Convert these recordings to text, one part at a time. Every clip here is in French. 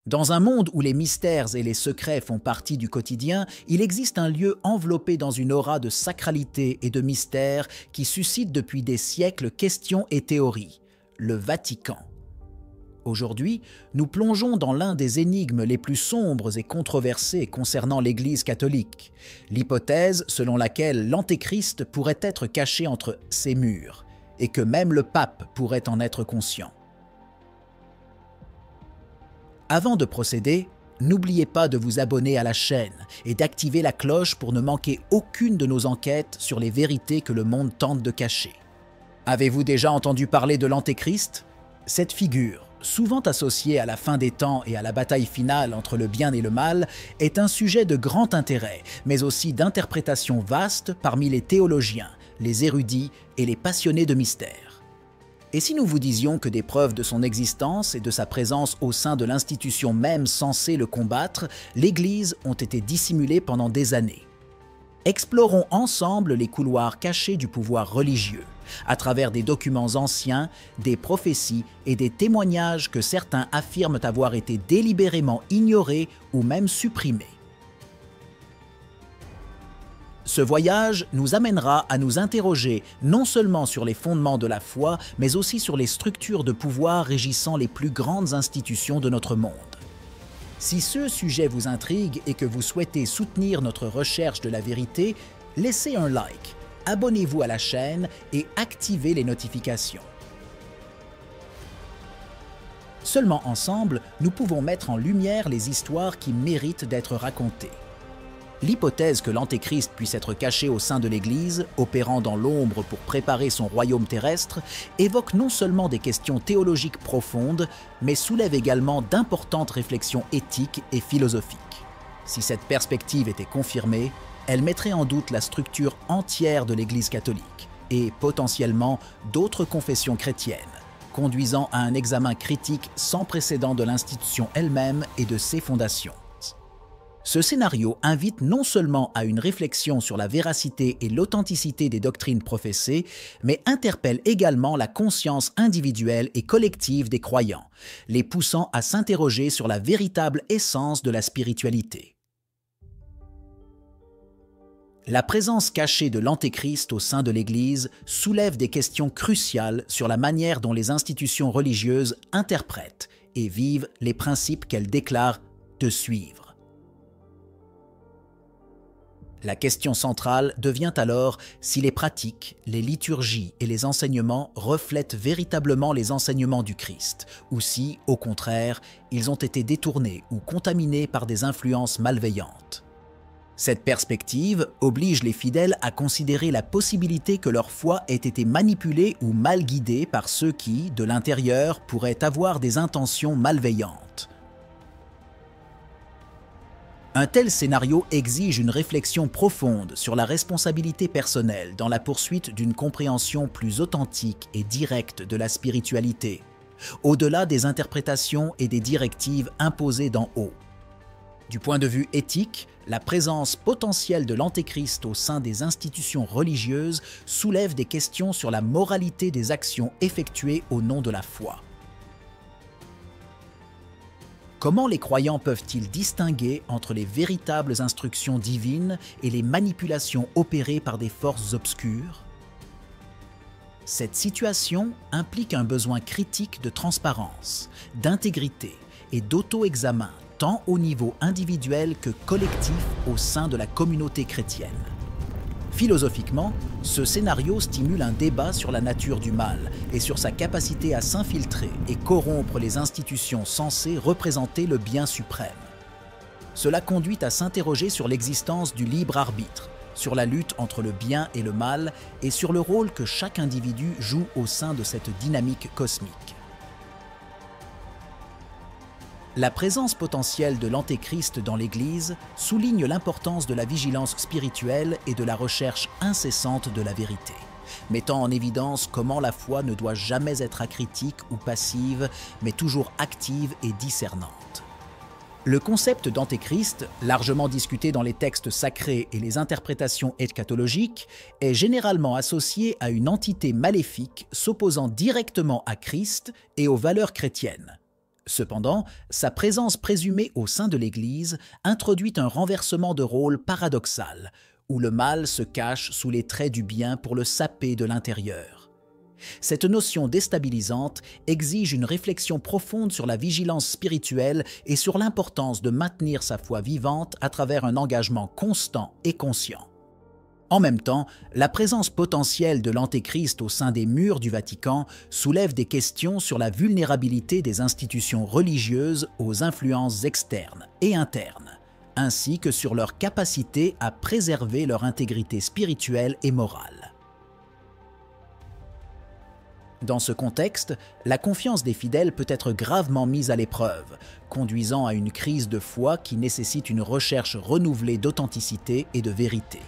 Dans un monde où les mystères et les secrets font partie du quotidien, il existe un lieu enveloppé dans une aura de sacralité et de mystère qui suscite depuis des siècles questions et théories, le Vatican. Aujourd'hui, nous plongeons dans l'un des énigmes les plus sombres et controversées concernant l'Église catholique, l'hypothèse selon laquelle l'Antéchrist pourrait être caché entre ses murs et que même le pape pourrait en être conscient. Avant de procéder, n'oubliez pas de vous abonner à la chaîne et d'activer la cloche pour ne manquer aucune de nos enquêtes sur les vérités que le monde tente de cacher. Avez-vous déjà entendu parler de l'Antéchrist? Cette figure, souvent associée à la fin des temps et à la bataille finale entre le bien et le mal, est un sujet de grand intérêt, mais aussi d'interprétation vaste parmi les théologiens, les érudits et les passionnés de mystère. Et si nous vous disions que des preuves de son existence et de sa présence au sein de l'institution même censée le combattre, l'Église ont été dissimulées pendant des années? Explorons ensemble les couloirs cachés du pouvoir religieux, à travers des documents anciens, des prophéties et des témoignages que certains affirment avoir été délibérément ignorés ou même supprimés. Ce voyage nous amènera à nous interroger non seulement sur les fondements de la foi, mais aussi sur les structures de pouvoir régissant les plus grandes institutions de notre monde. Si ce sujet vous intrigue et que vous souhaitez soutenir notre recherche de la vérité, laissez un like, abonnez-vous à la chaîne et activez les notifications. Seulement ensemble, nous pouvons mettre en lumière les histoires qui méritent d'être racontées. L'hypothèse que l'Antéchrist puisse être caché au sein de l'Église, opérant dans l'ombre pour préparer son royaume terrestre, évoque non seulement des questions théologiques profondes, mais soulève également d'importantes réflexions éthiques et philosophiques. Si cette perspective était confirmée, elle mettrait en doute la structure entière de l'Église catholique et potentiellement d'autres confessions chrétiennes, conduisant à un examen critique sans précédent de l'institution elle-même et de ses fondations. Ce scénario invite non seulement à une réflexion sur la véracité et l'authenticité des doctrines professées, mais interpelle également la conscience individuelle et collective des croyants, les poussant à s'interroger sur la véritable essence de la spiritualité. La présence cachée de l'Antéchrist au sein de l'Église soulève des questions cruciales sur la manière dont les institutions religieuses interprètent et vivent les principes qu'elles déclarent de suivre. La question centrale devient alors si les pratiques, les liturgies et les enseignements reflètent véritablement les enseignements du Christ, ou si, au contraire, ils ont été détournés ou contaminés par des influences malveillantes. Cette perspective oblige les fidèles à considérer la possibilité que leur foi ait été manipulée ou mal guidée par ceux qui, de l'intérieur, pourraient avoir des intentions malveillantes. Un tel scénario exige une réflexion profonde sur la responsabilité personnelle dans la poursuite d'une compréhension plus authentique et directe de la spiritualité, au-delà des interprétations et des directives imposées d'en haut. Du point de vue éthique, la présence potentielle de l'Antéchrist au sein des institutions religieuses soulève des questions sur la moralité des actions effectuées au nom de la foi. Comment les croyants peuvent-ils distinguer entre les véritables instructions divines et les manipulations opérées par des forces obscures? Cette situation implique un besoin critique de transparence, d'intégrité et d'auto-examen, tant au niveau individuel que collectif au sein de la communauté chrétienne. Philosophiquement, ce scénario stimule un débat sur la nature du mal et sur sa capacité à s'infiltrer et corrompre les institutions censées représenter le bien suprême. Cela conduit à s'interroger sur l'existence du libre arbitre, sur la lutte entre le bien et le mal et sur le rôle que chaque individu joue au sein de cette dynamique cosmique. La présence potentielle de l'Antéchrist dans l'Église souligne l'importance de la vigilance spirituelle et de la recherche incessante de la vérité, mettant en évidence comment la foi ne doit jamais être acritique ou passive, mais toujours active et discernante. Le concept d'Antéchrist, largement discuté dans les textes sacrés et les interprétations eschatologiques, est généralement associé à une entité maléfique s'opposant directement à Christ et aux valeurs chrétiennes. Cependant, sa présence présumée au sein de l'Église introduit un renversement de rôle paradoxal, où le mal se cache sous les traits du bien pour le saper de l'intérieur. Cette notion déstabilisante exige une réflexion profonde sur la vigilance spirituelle et sur l'importance de maintenir sa foi vivante à travers un engagement constant et conscient. En même temps, la présence potentielle de l'Antéchrist au sein des murs du Vatican soulève des questions sur la vulnérabilité des institutions religieuses aux influences externes et internes, ainsi que sur leur capacité à préserver leur intégrité spirituelle et morale. Dans ce contexte, la confiance des fidèles peut être gravement mise à l'épreuve, conduisant à une crise de foi qui nécessite une recherche renouvelée d'authenticité et de vérité.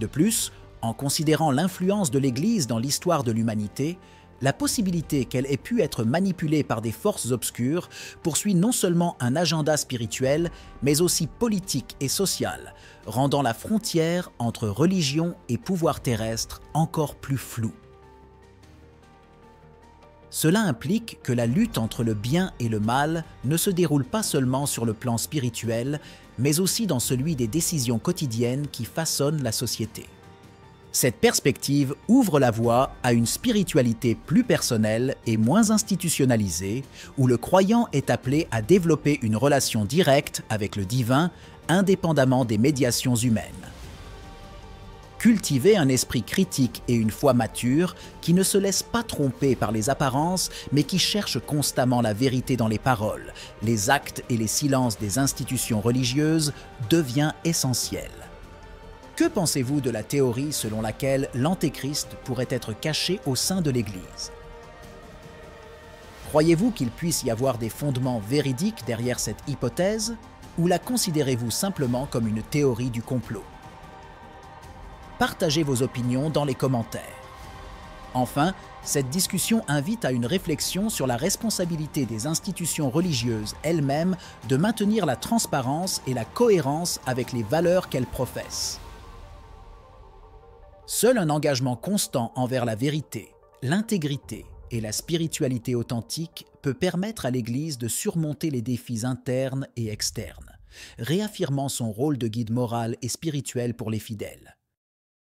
De plus, en considérant l'influence de l'Église dans l'histoire de l'humanité, la possibilité qu'elle ait pu être manipulée par des forces obscures poursuit non seulement un agenda spirituel, mais aussi politique et social, rendant la frontière entre religion et pouvoir terrestre encore plus floue. Cela implique que la lutte entre le bien et le mal ne se déroule pas seulement sur le plan spirituel, mais aussi dans celui des décisions quotidiennes qui façonnent la société. Cette perspective ouvre la voie à une spiritualité plus personnelle et moins institutionnalisée, où le croyant est appelé à développer une relation directe avec le divin, indépendamment des médiations humaines. Cultiver un esprit critique et une foi mature qui ne se laisse pas tromper par les apparences, mais qui cherche constamment la vérité dans les paroles, les actes et les silences des institutions religieuses devient essentiel. Que pensez-vous de la théorie selon laquelle l'Antéchrist pourrait être caché au sein de l'Église? Croyez-vous qu'il puisse y avoir des fondements véridiques derrière cette hypothèse, ou la considérez-vous simplement comme une théorie du complot? Partagez vos opinions dans les commentaires. Enfin, cette discussion invite à une réflexion sur la responsabilité des institutions religieuses elles-mêmes de maintenir la transparence et la cohérence avec les valeurs qu'elles professent. Seul un engagement constant envers la vérité, l'intégrité et la spiritualité authentique peut permettre à l'Église de surmonter les défis internes et externes, réaffirmant son rôle de guide moral et spirituel pour les fidèles.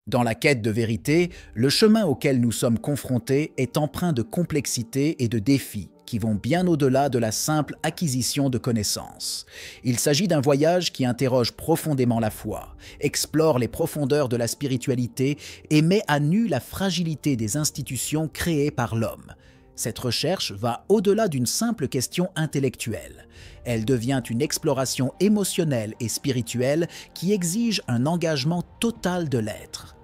Dans la quête de vérité, le chemin auquel nous sommes confrontés est empreint de complexité et de défis qui vont bien au-delà de la simple acquisition de connaissances. Il s'agit d'un voyage qui interroge profondément la foi, explore les profondeurs de la spiritualité et met à nu la fragilité des institutions créées par l'homme. Cette recherche va au-delà d'une simple question intellectuelle. Elle devient une exploration émotionnelle et spirituelle qui exige un engagement total de l'être.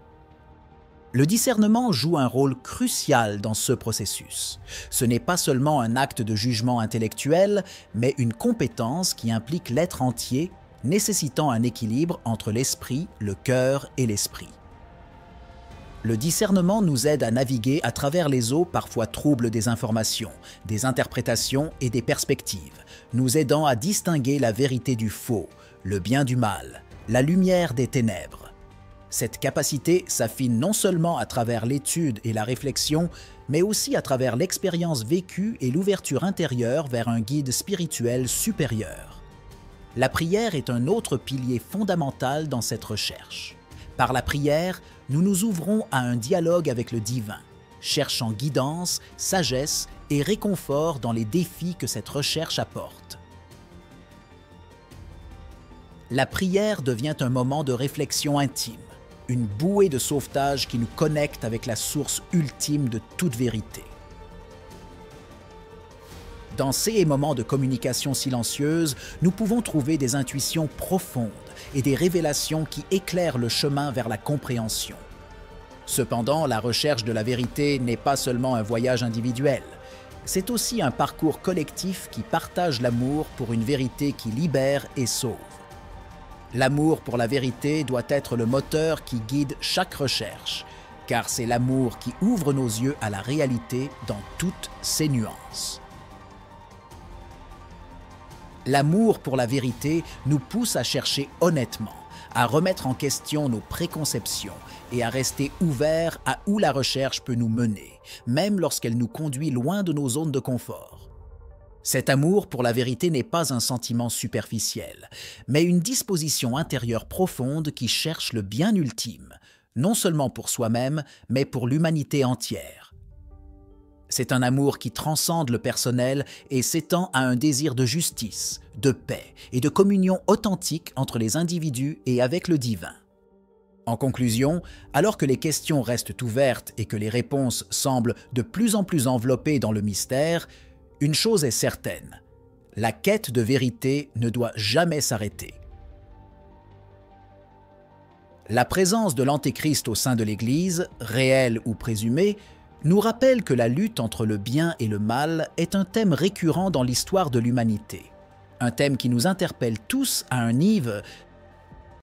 Le discernement joue un rôle crucial dans ce processus. Ce n'est pas seulement un acte de jugement intellectuel, mais une compétence qui implique l'être entier, nécessitant un équilibre entre l'esprit, le cœur et l'esprit. Le discernement nous aide à naviguer à travers les eaux parfois troubles des informations, des interprétations et des perspectives, nous aidant à distinguer la vérité du faux, le bien du mal, la lumière des ténèbres. Cette capacité s'affine non seulement à travers l'étude et la réflexion, mais aussi à travers l'expérience vécue et l'ouverture intérieure vers un guide spirituel supérieur. La prière est un autre pilier fondamental dans cette recherche. Par la prière, nous nous ouvrons à un dialogue avec le divin, cherchant guidance, sagesse et réconfort dans les défis que cette recherche apporte. La prière devient un moment de réflexion intime, une bouée de sauvetage qui nous connecte avec la source ultime de toute vérité. Dans ces moments de communication silencieuse, nous pouvons trouver des intuitions profondes et des révélations qui éclairent le chemin vers la compréhension. Cependant, la recherche de la vérité n'est pas seulement un voyage individuel, c'est aussi un parcours collectif qui partage l'amour pour une vérité qui libère et sauve. L'amour pour la vérité doit être le moteur qui guide chaque recherche, car c'est l'amour qui ouvre nos yeux à la réalité dans toutes ses nuances. L'amour pour la vérité nous pousse à chercher honnêtement, à remettre en question nos préconceptions et à rester ouverts à où la recherche peut nous mener, même lorsqu'elle nous conduit loin de nos zones de confort. Cet amour pour la vérité n'est pas un sentiment superficiel, mais une disposition intérieure profonde qui cherche le bien ultime, non seulement pour soi-même, mais pour l'humanité entière. C'est un amour qui transcende le personnel et s'étend à un désir de justice, de paix et de communion authentique entre les individus et avec le divin. En conclusion, alors que les questions restent ouvertes et que les réponses semblent de plus en plus enveloppées dans le mystère, une chose est certaine, la quête de vérité ne doit jamais s'arrêter. La présence de l'Antéchrist au sein de l'Église, réelle ou présumée, nous rappelle que la lutte entre le bien et le mal est un thème récurrent dans l'histoire de l'humanité. Un thème qui nous interpelle tous à un niveau